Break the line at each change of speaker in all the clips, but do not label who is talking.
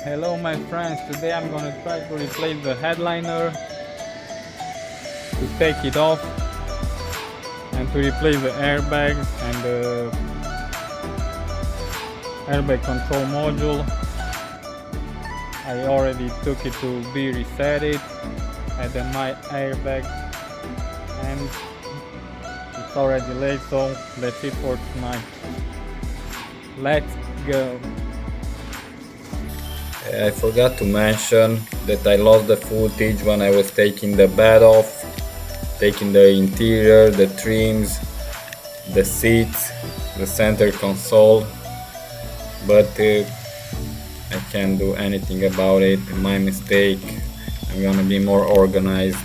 Hello my friends, today I'm gonna try to replace the headliner, to take it off and to replace the airbag and the airbag control module. I already took it to be resetted at the my airbag and it's already late, so that's it for tonight. Let's go.
I forgot to mention that I lost the footage when I was taking the bed off, taking the interior, the trims, the seats, the center console, but I can't do anything about it. My mistake. I'm gonna be more organized.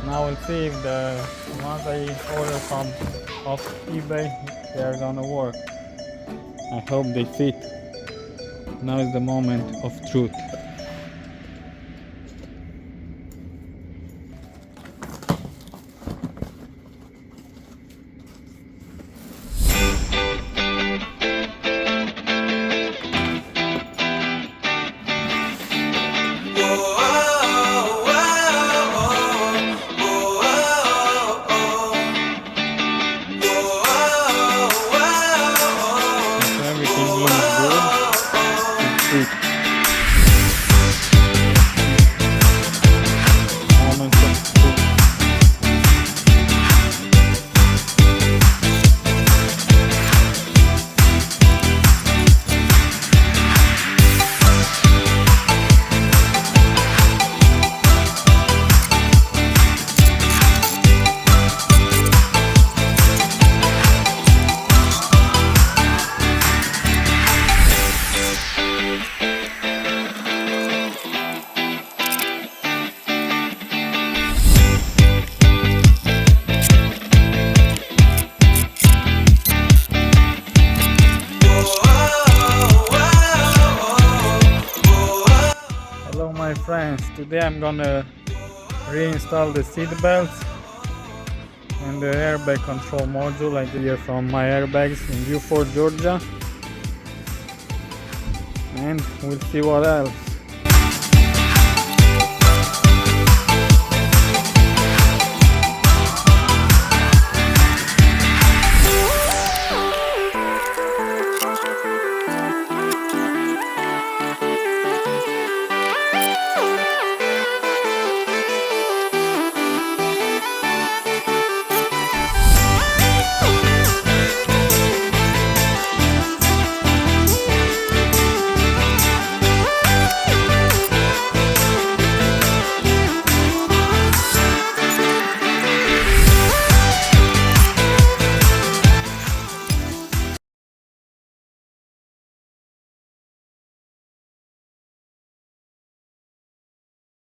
Now we'll see if the ones I ordered from off eBay, they are gonna work. I hope they fit. Now is the moment of truth. Hello my friends, today I'm gonna reinstall the seat belts and the airbag control module I did here from my airbags in Beaufort, Georgia, and we'll see what else.